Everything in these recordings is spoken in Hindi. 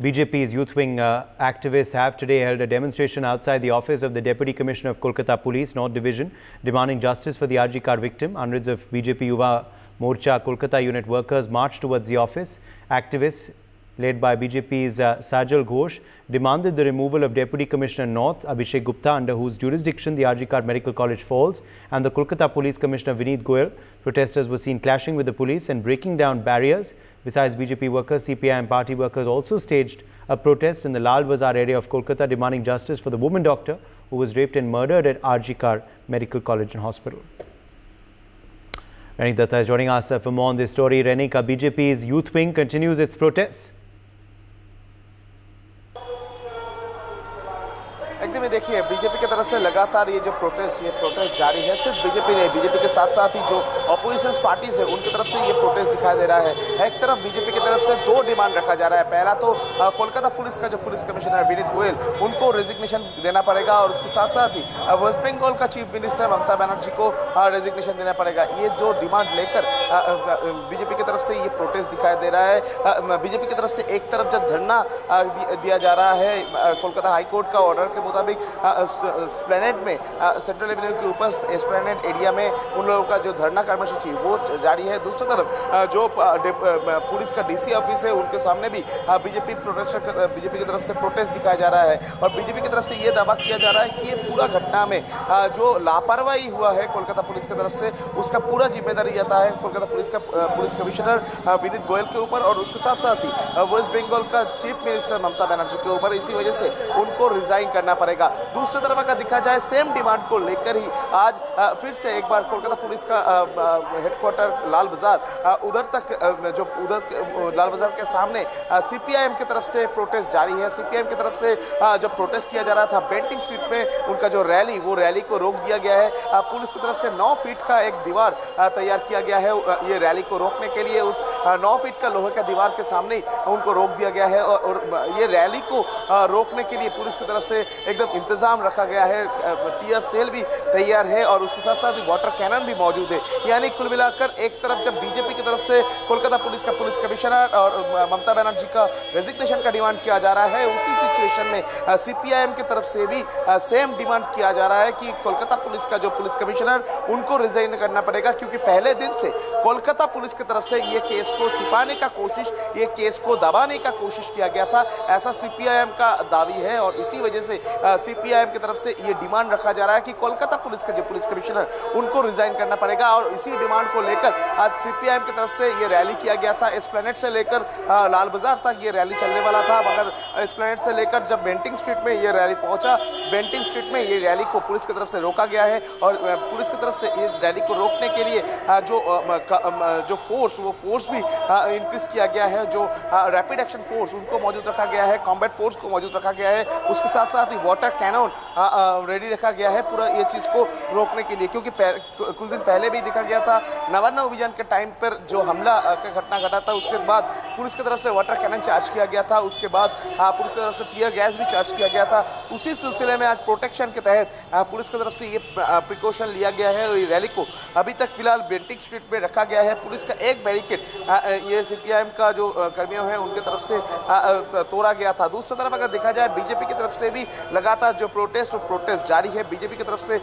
BJP's youth wing activists have today held a demonstration outside the office of the Deputy Commissioner of Kolkata Police North Division, demanding justice for the RG car victim. Hundreds of BJP Yuva Morcha Kolkata unit workers marched towards the office. Activists, led by BJP's Sajal Ghosh, demanded the removal of Deputy Commissioner North Abhishek Gupta, under whose jurisdiction the RG Kar Medical College falls, and the Kolkata Police Commissioner Vineet Goyal. Protesters were seen clashing with the police and breaking down barriers. Besides BJP workers, CPIM party workers also staged a protest in the Lal Bazar area of Kolkata, demanding justice for the woman doctor who was raped and murdered at RG Kar Medical College and Hospital. Renik Datta is joining us for more on this story. Renik, BJP's youth wing continues its protests. एकदम ही देखिए, बीजेपी की तरफ से लगातार ये जो प्रोटेस्ट जारी है। सिर्फ बीजेपी नहीं, बीजेपी के साथ साथ ही जो अपोजिशन पार्टीज है उनकी तरफ से ये प्रोटेस्ट दिखाई दे रहा है। एक तरफ बीजेपी की तरफ से दो डिमांड रखा जा रहा है। पहला तो कोलकाता पुलिस का जो पुलिस कमिश्नर विनीत गोयल, उनको रेजिग्नेशन देना पड़ेगा, और उसके साथ साथ ही वेस्ट बंगाल का चीफ मिनिस्टर ममता बनर्जी को रेजिग्नेशन देना पड़ेगा। ये जो डिमांड लेकर बीजेपी की तरफ से ये प्रोटेस्ट दिखाई दे रहा है। बीजेपी की तरफ से एक तरफ जब धरना दिया जा रहा है, कोलकाता हाईकोर्ट का ऑर्डर के मुताबिक एस्प्लेनेड में, सेंट्रल एवेन्यू के ऊपर एस्प्लेनेड एरिया में उन लोगों का जो धरना कर्मसूची वो जारी है। दूसरी तरफ जो पुलिस का डीसी ऑफिस है उनके सामने भी बीजेपी की तरफ से प्रोटेस्ट दिखाया जा रहा है, और बीजेपी की तरफ से ये दावा किया जा रहा है कि ये पूरा घटना में जो लापरवाही हुआ है कोलकाता पुलिस की तरफ से, उसका पूरा जिम्मेदारी जाता है कोलकाता पुलिस कमिश्नर विनीत गोयल के ऊपर, और उसके साथ साथ ही वेस्ट बंगाल का चीफ मिनिस्टर ममता बनर्जी के ऊपर। इसी वजह से उनको रिजाइन करना पड़ेगा। दूसरी तरफ अगर देखा जाए, सेम डिमांड को लेकर ही आज फिर से एक बार कोलकाता पुलिस का हेडक्वार्टर लाल बाजार उधर तक लाल बाजार के सामने सीपीआईएम की तरफ से प्रोटेस्ट जारी है। सीपीआईएम की तरफ से जब प्रोटेस्ट किया जा रहा था बेंटिंग स्ट्रीट में, उनका जो रैली को रोक दिया गया है। पुलिस की तरफ से 9 फीट का एक दीवार तैयार किया गया है ये रैली को रोकने के लिए। उस 9 फीट का लोहे का दीवार के सामने उनको रोक दिया गया है, और ये रैली को रोकने के लिए पुलिस की तरफ से एकदम इंतजाम रखा गया है। टीयर सेल भी तैयार है, और उसके साथ साथ ही वाटर कैनन भी मौजूद है। यानी कुल मिलाकर एक तरफ जब बीजेपी की तरफ से कोलकाता पुलिस का पुलिस कमिश्नर और ममता बनर्जी का रेजिग्नेशन का डिमांड किया जा रहा है, उसी सिचुएशन में सीपीआईएम की तरफ से भी सेम डिमांड किया जा रहा है कि कोलकाता पुलिस का जो पुलिस कमिश्नर उनको रिजाइन करना पड़ेगा, क्योंकि पहले दिन से कोलकाता पुलिस की तरफ से ये केस को छिपाने का कोशिश, ये केस को दबाने का कोशिश किया गया था, ऐसा सीपीआईएम का दावी है। और इसी वजह से सीपीआईएम की तरफ से ये डिमांड रखा जा रहा है कि कोलकाता पुलिस का जो पुलिस कमिश्नर उनको रिजाइन करना पड़ेगा, और इसी डिमांड को लेकर आज सीपीआईएम की तरफ से ये रैली किया गया था। एस्प्लेनेड से लेकर लाल बाजार तक ये रैली चलने वाला था, मगर एस्प्लेनेड से लेकर जब बेंटिंग स्ट्रीट में ये रैली पहुंचा, बेंटिंग स्ट्रीट में ये रैली को पुलिस की तरफ से रोका गया है, और पुलिस की तरफ से ये रैली को रोकने के लिए जो फोर्स भी इंक्रीज किया गया है। जो रैपिड एक्शन फोर्स उनको मौजूद रखा गया है, कॉम्बैट फोर्स को मौजूद रखा गया है, उसके साथ साथ ही वाटर कैनन रेडी रखा गया है पूरा ये चीज़ को रोकने के लिए। क्योंकि कुछ दिन पहले भी देखा गया था, नवान्न अभियान के टाइम पर जो हमला का घटना घटा था, उसके बाद पुलिस की तरफ से वाटर कैनन चार्ज किया गया था, उसके बाद पुलिस की तरफ से टीयर गैस भी चार्ज किया गया था। उसी सिलसिले में आज प्रोटेक्शन के तहत पुलिस की तरफ से ये प्रिकॉशन लिया गया है, और ये रैली को अभी तक फिलहाल बेंटिंग स्ट्रीट में रखा गया है। पुलिस का एक बैरिकेड ये सीपीआईएम का जो कर्मियों हैं उनकी तरफ से तोड़ा गया था। दूसरी तरफ अगर देखा जाए, बीजेपी की तरफ से भी लगातार जो प्रोटेस्ट जारी है। बीजेपी की तरफ से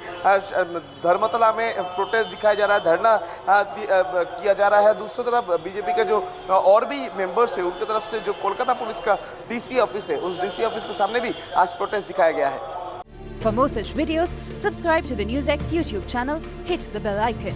धर्मतला में प्रोटेस्ट दिखाया जा रहा है, धरना किया जा रहा है। दूसरी तरफ बीजेपी के जो और भी मेंबर्स है उनकी तरफ से जो कोलकाता पुलिस का डीसी ऑफिस है, उस डीसी ऑफिस के सामने भी आज प्रोटेस्ट दिखाया गया है। For more such videos, subscribe to the NewsX YouTube channel, hit the bell icon.